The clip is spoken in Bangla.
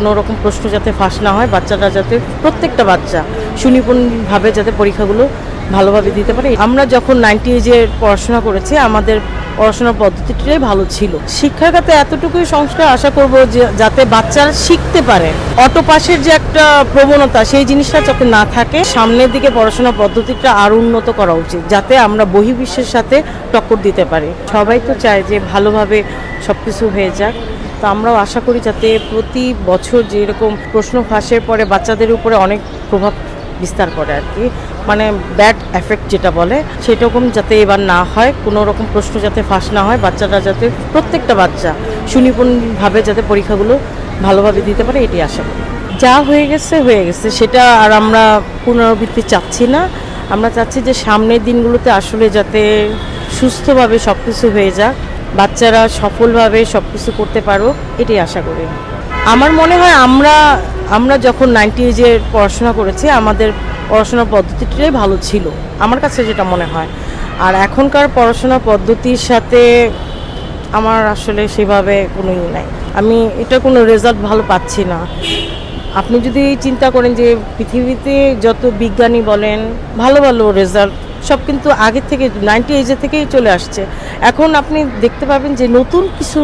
কোনো রকম প্রশ্ন যাতে ফাঁস না হয়, বাচ্চারা যাতে প্রত্যেকটা বাচ্চা সুনিপুণভাবে যাতে পরীক্ষাগুলো ভালোভাবে দিতে পারে। আমরা যখন 90s পড়াশোনা করেছি, আমাদের পড়াশোনার পদ্ধতিটাই ভালো ছিল। শিক্ষার খাতে এতটুকুই সংস্কার আশা করব যে যাতে বাচ্চারা শিখতে পারে। অটো পাসের যে একটা প্রবণতা, সেই জিনিসটা যাতে না থাকে। সামনের দিকে পড়াশোনার পদ্ধতিটা আরও উন্নত করা উচিত, যাতে আমরা বহির্বিশ্বের সাথে টক্কর দিতে পারি। সবাই তো চায় যে ভালোভাবে সব কিছু হয়ে যাক। তো আমরাও আশা করি যাতে প্রতি বছর যেরকম প্রশ্ন ফাঁসের পরে বাচ্চাদের উপরে অনেক প্রভাব বিস্তার করে আর কি, মানে ব্যাড এফেক্ট যেটা বলে, সেরকম যাতে এবার না হয়। কোনো রকম প্রশ্ন যাতে ফাঁস না হয়, বাচ্চারা যাতে প্রত্যেকটা বাচ্চা সুনিপুণভাবে যাতে পরীক্ষাগুলো ভালোভাবে দিতে পারে, এটি আশা করি। যা হয়ে গেছে হয়ে গেছে, সেটা আর আমরা পুনরাবৃত্তি চাচ্ছি না। আমরা চাচ্ছি যে সামনের দিনগুলোতে আসলে যাতে সুস্থভাবে সব কিছু হয়ে যাক, বাচ্চারা সফলভাবে সব কিছু করতে পারো, এটাই আশা করি। আমার মনে হয় আমরা যখন 90s পড়াশোনা করেছি, আমাদের পড়াশোনার পদ্ধতিটাই ভালো ছিল, আমার কাছে যেটা মনে হয়। আর এখনকার পড়াশোনার পদ্ধতির সাথে আমার আসলে সেভাবে কোনো নাই। আমি এটা কোনো রেজাল্ট ভালো পাচ্ছি না। আপনি যদি চিন্তা করেন যে পৃথিবীতে যত বিজ্ঞানী বলেন, ভালো ভালো রেজাল্ট সব কিন্তু আগে থেকে 90s থেকেই চলে আসছে। এখন আপনি দেখতে পাবেন যে নতুন কিছু